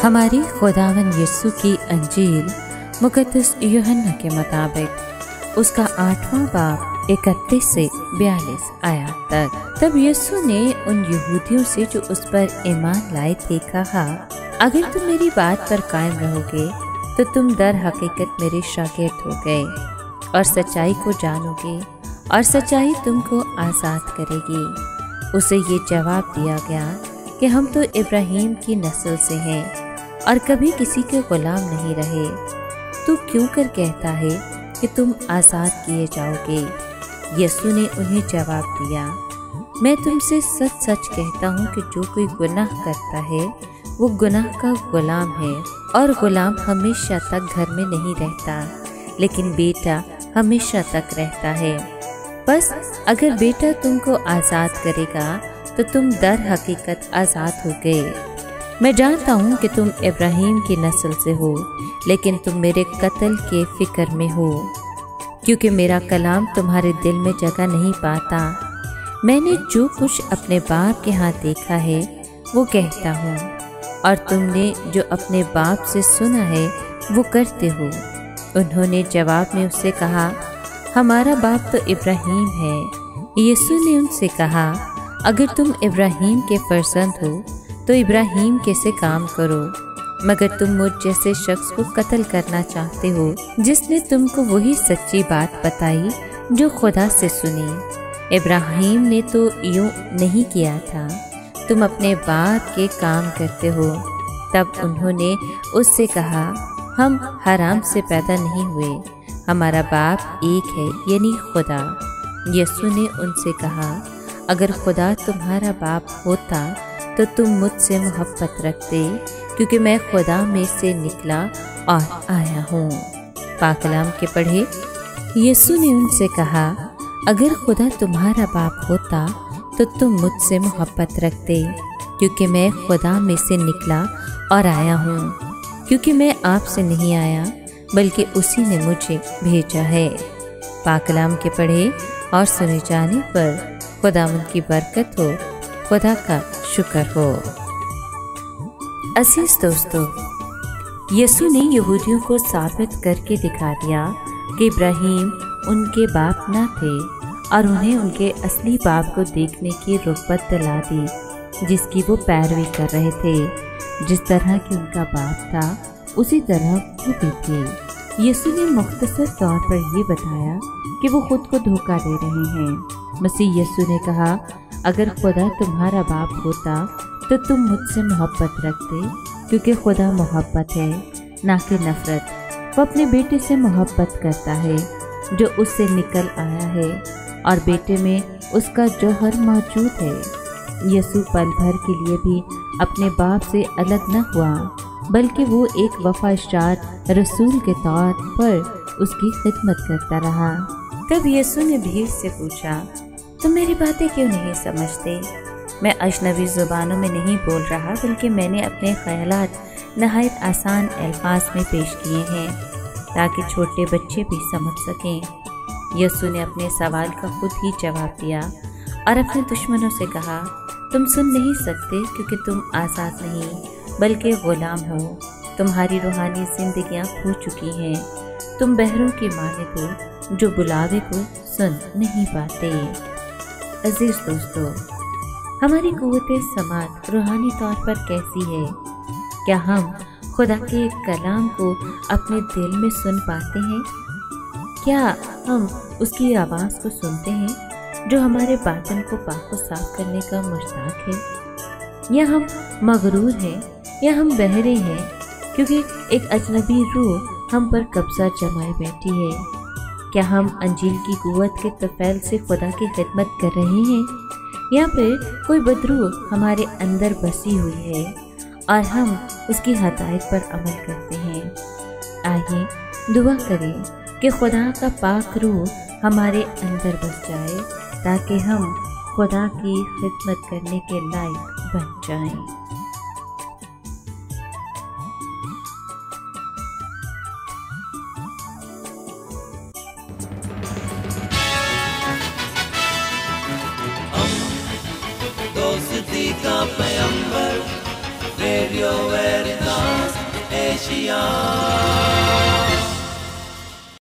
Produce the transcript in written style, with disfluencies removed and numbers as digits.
हमारी खुदावन यीशु की अंजील मुकद्दस यूहन्ना के मुताबिक उसका 8वां बाब 31 से 42 आयत तक। तब यीशु ने उन यहूदियों से जो उस पर ईमान लाए थे कहा, अगर तुम मेरी बात पर कायम रहोगे तो तुम दर हकीकत मेरे शागिर्द हो गए और सच्चाई को जानोगे और सच्चाई तुमको आज़ाद करेगी। उसे ये जवाब दिया गया कि हम तो इब्राहिम की नस्ल से हैं और कभी किसी के गुलाम नहीं रहे। तू क्यों कर कहता है कि तुम आज़ाद किए जाओगे? यीशु ने उन्हें जवाब दिया, मैं तुमसे सच सच कहता हूँ कि जो कोई गुनाह करता है वो गुनाह का गुलाम है, और गुलाम हमेशा तक घर में नहीं रहता, लेकिन बेटा हमेशा तक रहता है। बस अगर बेटा तुमको आज़ाद करेगा तो तुम दर हकीकत आज़ाद हो गए। मैं जानता हूँ कि तुम इब्राहिम की नस्ल से हो, लेकिन तुम मेरे कत्ल के फिक्र में हो, क्योंकि मेरा कलाम तुम्हारे दिल में जगह नहीं पाता। मैंने जो कुछ अपने बाप के हाथ देखा है वो कहता हूँ, और तुमने जो अपने बाप से सुना है वो करते हो। उन्होंने जवाब में उससे कहा, हमारा बाप तो इब्राहिम है। यीशु ने उनसे कहा, अगर तुम इब्राहिम के फर्जंद हो तो इब्राहिम कैसे काम करो, मगर तुम मुझ जैसे शख्स को कत्ल करना चाहते हो, जिसने तुमको वही सच्ची बात बताई जो खुदा से सुनी। इब्राहिम ने तो यूं नहीं किया था, तुम अपने बाप के काम करते हो। तब उन्होंने उससे कहा, हम हराम से पैदा नहीं हुए, हमारा बाप एक है, यानी खुदा। यीशु ने उनसे कहा, अगर खुदा तुम्हारा बाप होता तो तुम मुझसे मोहब्बत रखते, क्योंकि मैं खुदा में से निकला और आया हूँ। पाक कलाम के पढ़े। यीशु ने उनसे कहा, अगर खुदा तुम्हारा बाप होता तो तुम मुझसे मोहब्बत रखते, क्योंकि मैं खुदा में से निकला और आया हूँ, क्योंकि मैं आपसे नहीं आया बल्कि उसी ने मुझे भेजा है। पाक कलाम के पढ़े और सुने जाने पर खुदावंद की बरकत हो, खुदा का शुक्र हो। अजीज दोस्तों, यीशु ने यहूदियों को साबित करके दिखा दिया कि इब्राहिम उनके बाप न थे, और उन्हें उनके असली बाप को देखने की रुग़बत दिला दी, जिसकी वो पैरवी कर रहे थे। जिस तरह की उनका बाप था उसी तरह वो भी थे। यीशु ने मुख्तसर तौर पर ये बताया कि वो खुद को धोखा दे रहे हैं। मसीह यीशु ने कहा, अगर खुदा तुम्हारा बाप होता तो तुम मुझसे मोहब्बत रखते, क्योंकि खुदा मोहब्बत है ना कि नफरत। वो अपने बेटे से मोहब्बत करता है जो उससे निकल आया है, और बेटे में उसका जौहर मौजूद है। यीशु पल भर के लिए भी अपने बाप से अलग न हुआ, बल्कि वो एक वफादार रसूल के तौर पर उसकी खिदमत करता रहा। तब यीशु ने भीड़ से पूछा, तुम मेरी बातें क्यों नहीं समझते? मैं अजनबी ज़ुबानों में नहीं बोल रहा, बल्कि मैंने अपने ख्यालात नहायत आसान अल्फाज में पेश किए हैं, ताकि छोटे बच्चे भी समझ सकें। यीशु ने अपने सवाल का खुद ही जवाब दिया और अपने दुश्मनों से कहा, तुम सुन नहीं सकते क्योंकि तुम आज़ाद नहीं बल्कि ग़ुलाम हो। तुम्हारी रूहानी जिंदगियाँ खो चुकी हैं। तुम बहरों की मानित हो जो बुलावे को सुन नहीं पाते। अजीज दोस्तों, हमारी क़ुव्वत समात रूहानी तौर पर कैसी है? क्या हम खुदा के कलाम को अपने दिल में सुन पाते हैं? क्या हम उसकी आवाज़ को सुनते हैं जो हमारे बातन को पाक व साफ करने का मुश्ताक है? या हम मगरूर हैं, या हम बहरे हैं क्योंकि एक अजनबी रूह हम पर कब्जा जमाए बैठी है? क्या हम अंजील की क़ुव्वत के तफ़ैल से खुदा की खिदमत कर रहे हैं, या फिर कोई बदरूह हमारे अंदर बसी हुई है और हम उसकी हदायत पर अमल करते हैं? आइए दुआ करें कि खुदा का पाक रूह हमारे अंदर बस जाए, ताकि हम खुदा की खिदमत करने के लायक बन जाएं। दोस्ती का पैगंबर रेडियो वेरिता। मसीहा